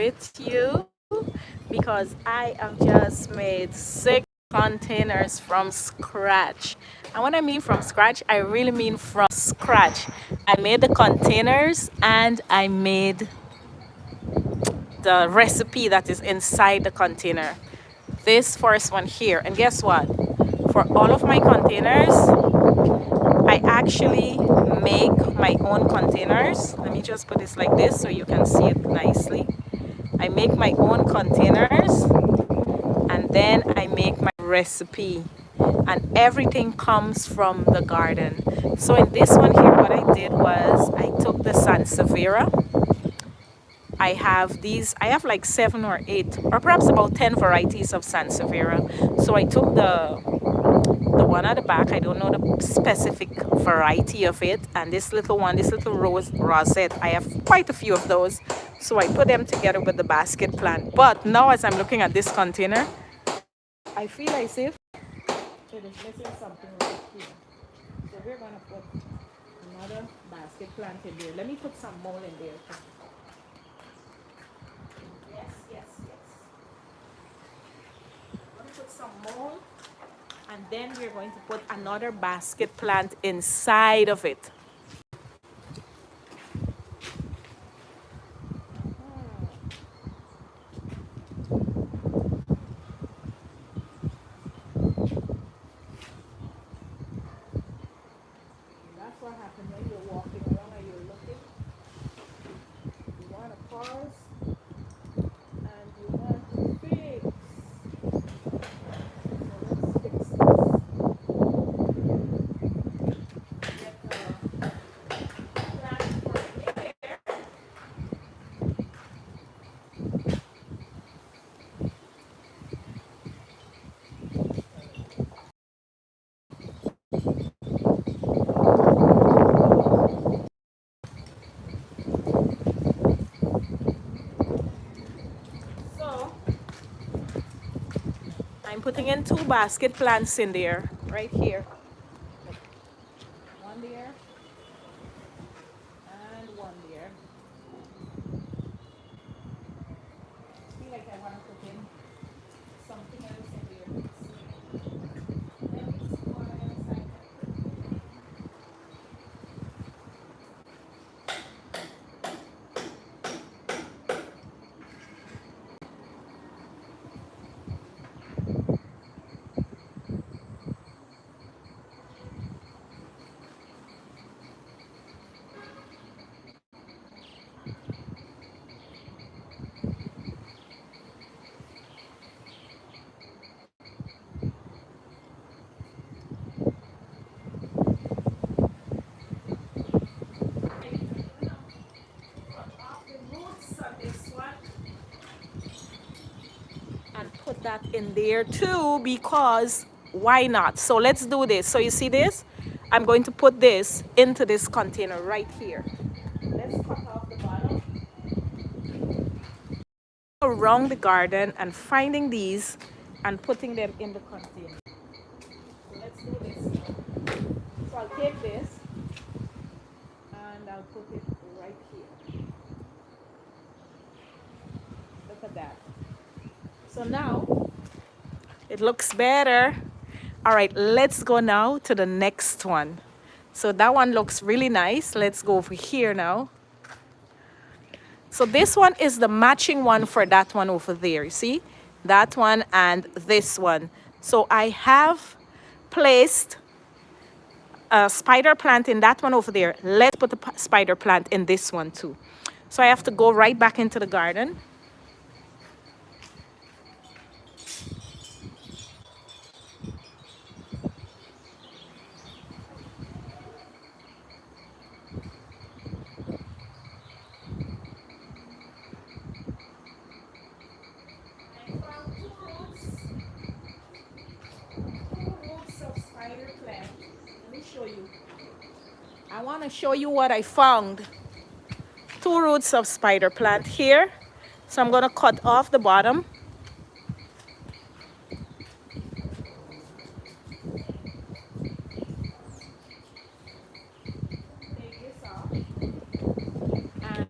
with you because I have just made 6 containers from scratch. And when I mean from scratch, I really mean from scratch. I made the containers and I made the recipe that is inside the container. This first one here. And guess what? For all of my containers, I actually make my own containers. Let me just put this like this so you can see it nicely. I make my own containers and then I make my recipe, and everything comes from the garden. So in this one here, what I did was I took the Sansevieria. I have like 7 or 8 or perhaps about 10 varieties of Sansevieria. So I took the one at the back. I don't know the specific variety of it. And this little one, this little rosette, I have quite a few of those. So I put them together with the basket plant. But now as I'm looking at this container, I feel as if it is missing something right here. So we're going to put another basket plant in there. Let me put some mold in there. Yes. I'm going to put some mold. And then we're going to put another basket plant inside of it. That's what happens when you're walking around and you're looking. You want to pause and you want to fix. So let's fix this. Get the plant for here. So I'm putting in 2 basket plants in there, right here. One there and one there. I feel like I want to put in something else in there. Let me see what else I can put. And put that in there too, because why not? So let's do this. So you see this? I'm going to put this into this container right here. Let's cut off the bottom. Around the garden and finding these and putting them in the container. So let's do this. So I'll take this and I'll put it right here. Look at that. So now it looks better. All right, let's go now to the next one. So that one looks really nice. Let's go over here now. So this one is the matching one for that one over there. You see? That one and this one. So I have placed a spider plant in that one over there. Let's put the spider plant in this one too. So I have to go right back into the garden. I want to show you what I found. 2 roots of spider plant here. So I'm going to cut off the bottom. Take this off. And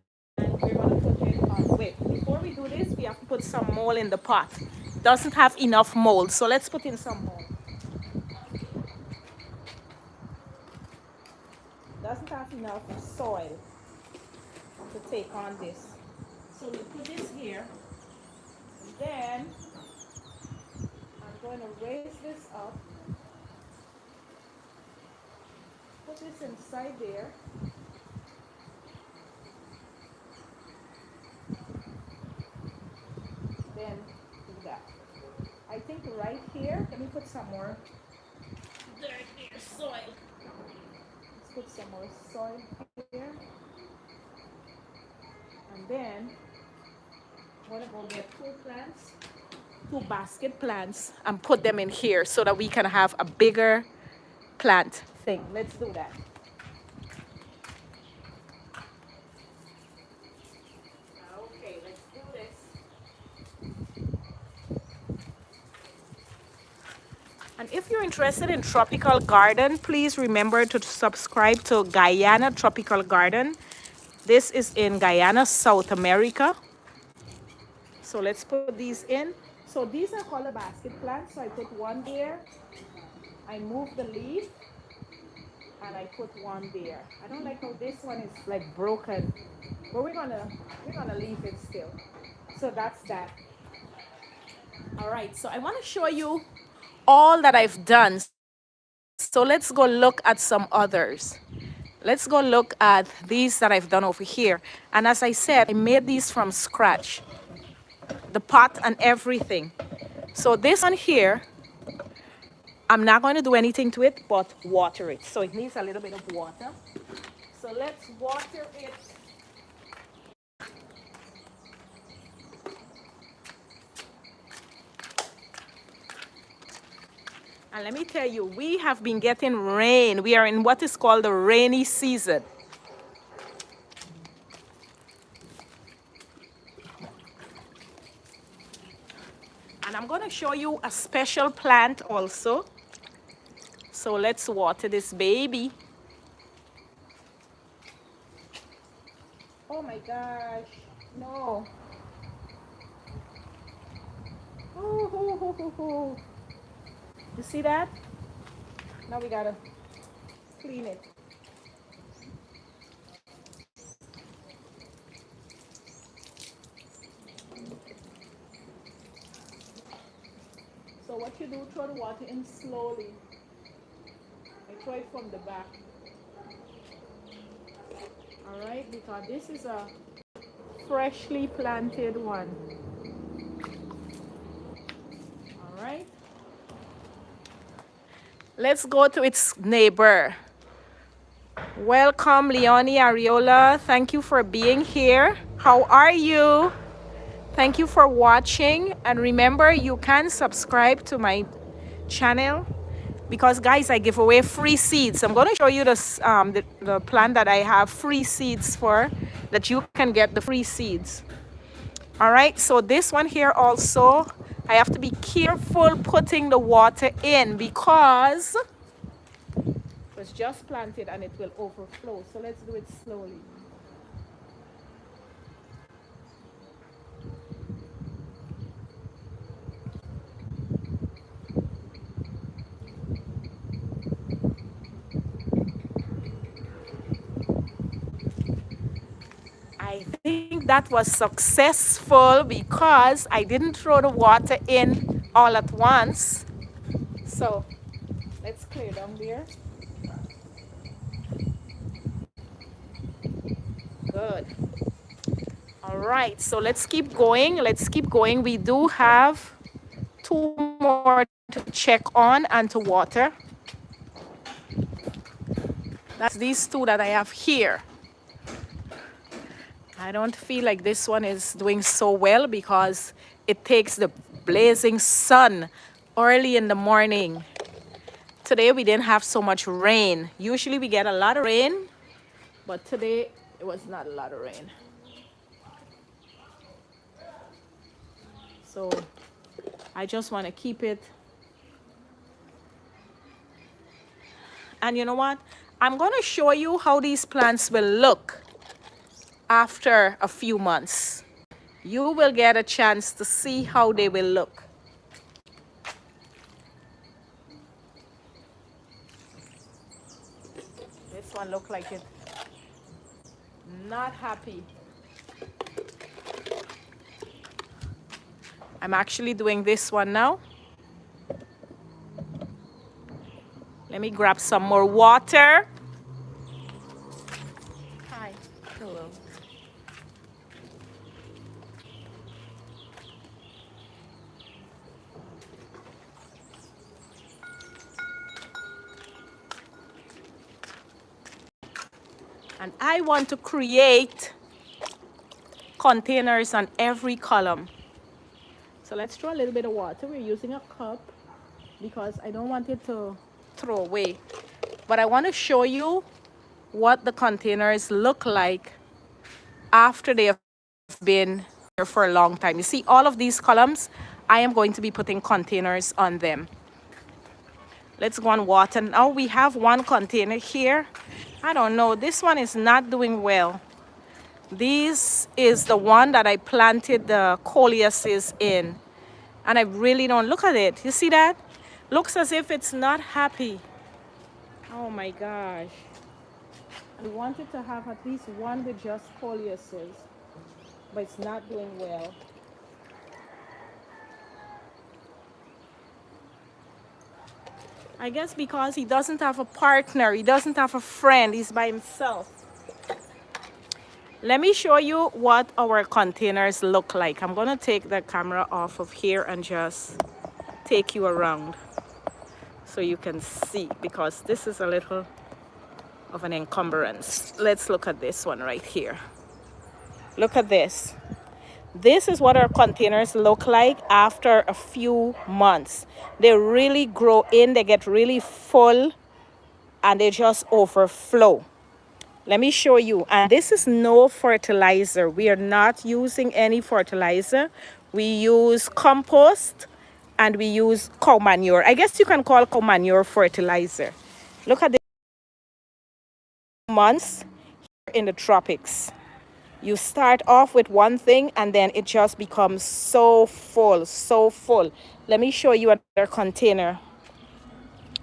we're going to put it on. Wait, before we do have to put some mold in the pot. Doesn't have enough mold, so let's put in some mold. Doesn't have enough soil to take on this. So we put this here, and then I'm going to raise this up, put this inside there. Then do that. I think right here, let me put some more dirt here, soil. Let's put some more soil here. And then I'm gonna go get two basket plants, and put them in here so that we can have a bigger plant thing. Let's do that. Okay, let's do this. And if you're interested in tropical garden, please remember to subscribe to Guyana Tropical Garden. This is in Guyana, South America. So let's put these in. So these are called a basket plants. So I put one there. I move the leaf and I put one there. I don't like how this one is like broken, but we're gonna leave it still. So that's that. All right, so I want to show you all that I've done. So let's go look at some others. Let's go look at these that I've done over here. And as I said, I made these from scratch, the pot and everything. So this one here, I'm not going to do anything to it but water it. So it needs a little bit of water. So let's water it. And let me tell you, we have been getting rain. We are in what is called the rainy season. And I'm going to show you a special plant also. So let's water this baby. Oh my gosh, no. Ooh. You see that? Now we gotta clean it. So what you do, throw the water in slowly. I throw it from the back. All right, because this is a freshly planted one. All right. Let's go to its neighbor. Welcome, Leonie Ariola. Thank you for being here. How are you? Thank you for watching. And remember, you can subscribe to my channel because, guys, I give away free seeds. I'm going to show you this, the plant that I have free seeds for, that you can get the free seeds. All right, so this one here also, I have to be careful putting the water in because it was just planted and it will overflow. So let's do it slowly. I think that was successful because I didn't throw the water in all at once. So let's clear down there. Good. All right, so let's keep going. Let's keep going. We do have 2 more to check on and to water. That's these 2 that I have here. I don't feel like this one is doing so well because it takes the blazing sun early in the morning. Today we didn't have so much rain. Usually we get a lot of rain, but today it was not a lot of rain. So I just want to keep it. And you know what? I'm going to show you how these plants will look after a few months. you will get a chance to see how they will look. This one look like it. Not happy. I'm actually doing this one now. Let me grab some more water. Hi. Hello. And I want to create containers on every column. So let's throw a little bit of water. We're using a cup because I don't want it to throw away. But I want to show you what the containers look like after they have been here for a long time. You see all of these columns, I am going to be putting containers on them. Let's go on water. Now we have one container here. I don't know, this one is not doing well. This is the one that I planted the coleuses in. And I really don't, look at it. You see that? Looks as if it's not happy. Oh my gosh. I wanted to have at least one with just coleuses, but it's not doing well. I guess because he doesn't have a partner, he doesn't have a friend, he's by himself. Let me show you what our containers look like. I'm gonna take the camera off of here and just take you around so you can see, because this is a little of an encumbrance. Let's look at this one right here. Look at this. This is what our containers look like after a few months. They really grow in, they get really full, and they just overflow. Let me show you. And this is no fertilizer. We are not using any fertilizer. We use compost and we use cow manure. I guess you can call cow manure fertilizer. Look at the months here in the tropics. You start off with one thing and then it just becomes so full, so full. Let me show you another container.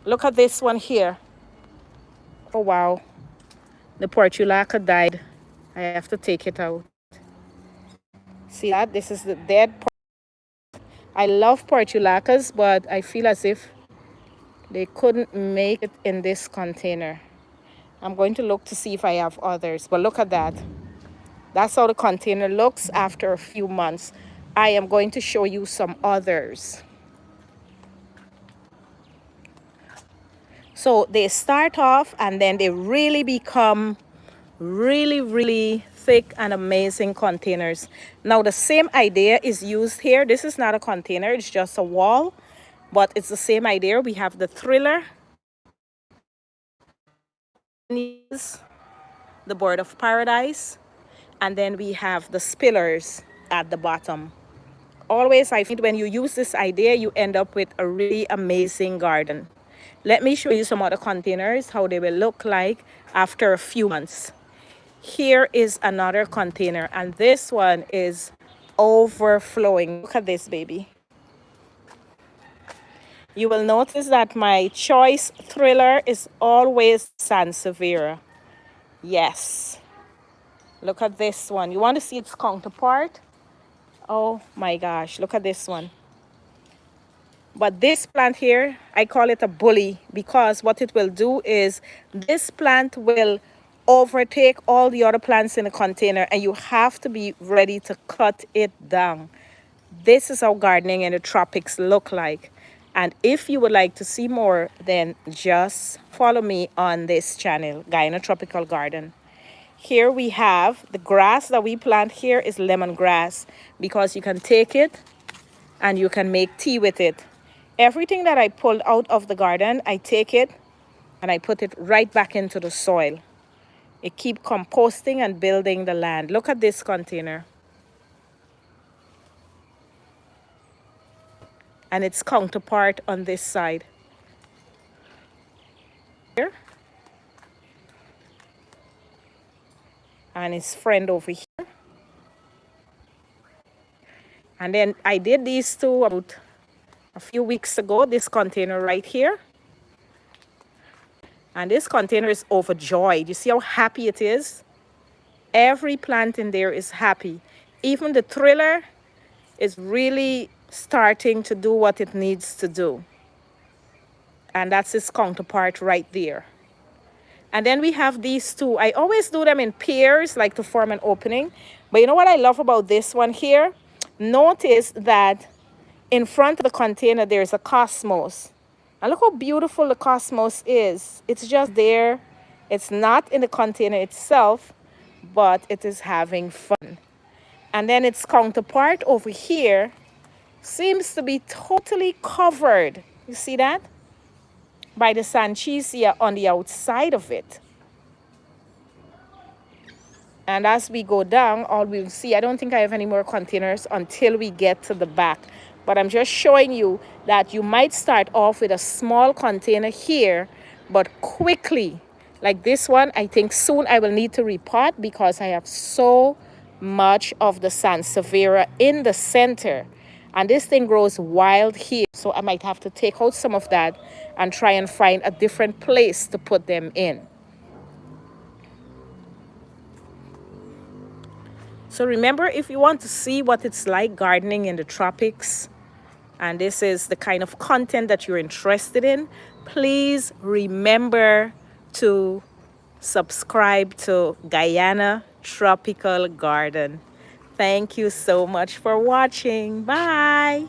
Look at this one here. Oh, wow. The portulaca died. I have to take it out. See that? This is the dead. I love portulacas, but I feel as if they couldn't make it in this container. I'm going to look to see if I have others, but look at that. That's how the container looks after a few months. I am going to show you some others. So they start off and then they really become really thick and amazing containers. Now the same idea is used here. This is not a container, it's just a wall, but it's the same idea. We have the thriller, the bird of paradise, and then we have the spillers at the bottom. Always, I think when you use this idea, you end up with a really amazing garden. Let me show you some other containers, how they will look like after a few months. Here is another container, and this one is overflowing. Look at this, baby. You will notice that my choice thriller is always Sansevieria. Yes. Look at this one. You want to see its counterpart? Oh my gosh, look at this one. But this plant here, I call it a bully, because what it will do is this plant will overtake all the other plants in the container, and you have to be ready to cut it down. This is how gardening in the tropics look like. And if you would like to see more, then just follow me on this channel, Guyana Tropical Garden. Here we have the grass that we plant here is lemongrass, because you can take it and you can make tea with it. Everything that I pulled out of the garden, I take it and I put it right back into the soil. It keeps composting and building the land. Look at this container. And its counterpart on this side. Here. And its friend over here. And then I did these two about a few weeks ago, this container right here. And this container is overjoyed. You see how happy it is? Every plant in there is happy. Even the thriller is really starting to do what it needs to do. And that's its counterpart right there. And then we have these two. I always do them in pairs, like to form an opening. But you know what I love about this one here? Notice that in front of the container, there's a cosmos. And look how beautiful the cosmos is. It's just there. It's not in the container itself, but it is having fun. And then its counterpart over here seems to be totally covered. You see that? By the Sanchisia on the outside of it. And as we go down, all we'll see, I don't think I have any more containers until we get to the back. But I'm just showing you that you might start off with a small container here, but quickly, like this one, I think soon I will need to repot because I have so much of the Sansevieria in the center. And this thing grows wild here. So I might have to take out some of that and try and find a different place to put them in. So remember, if you want to see what it's like gardening in the tropics, and this is the kind of content that you're interested in, please remember to subscribe to Guyana Tropical Garden. Thank you so much for watching. Bye.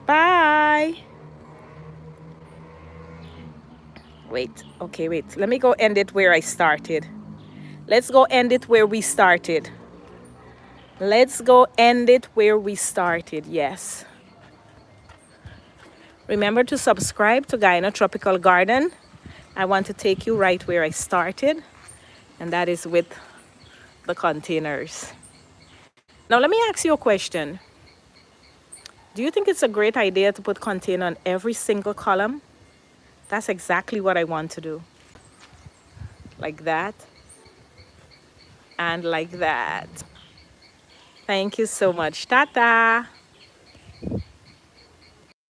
Bye. Wait, okay, wait. Let me go end it where I started. Let's go end it where we started. Let's go end it where we started, yes. Remember to subscribe to Guyana Tropical Garden. I want to take you right where I started, and that is with the containers. Now, let me ask you a question. Do you think it's a great idea to put container on every single column? That's exactly what I want to do. Like that. And like that. Thank you so much. Ta-ta.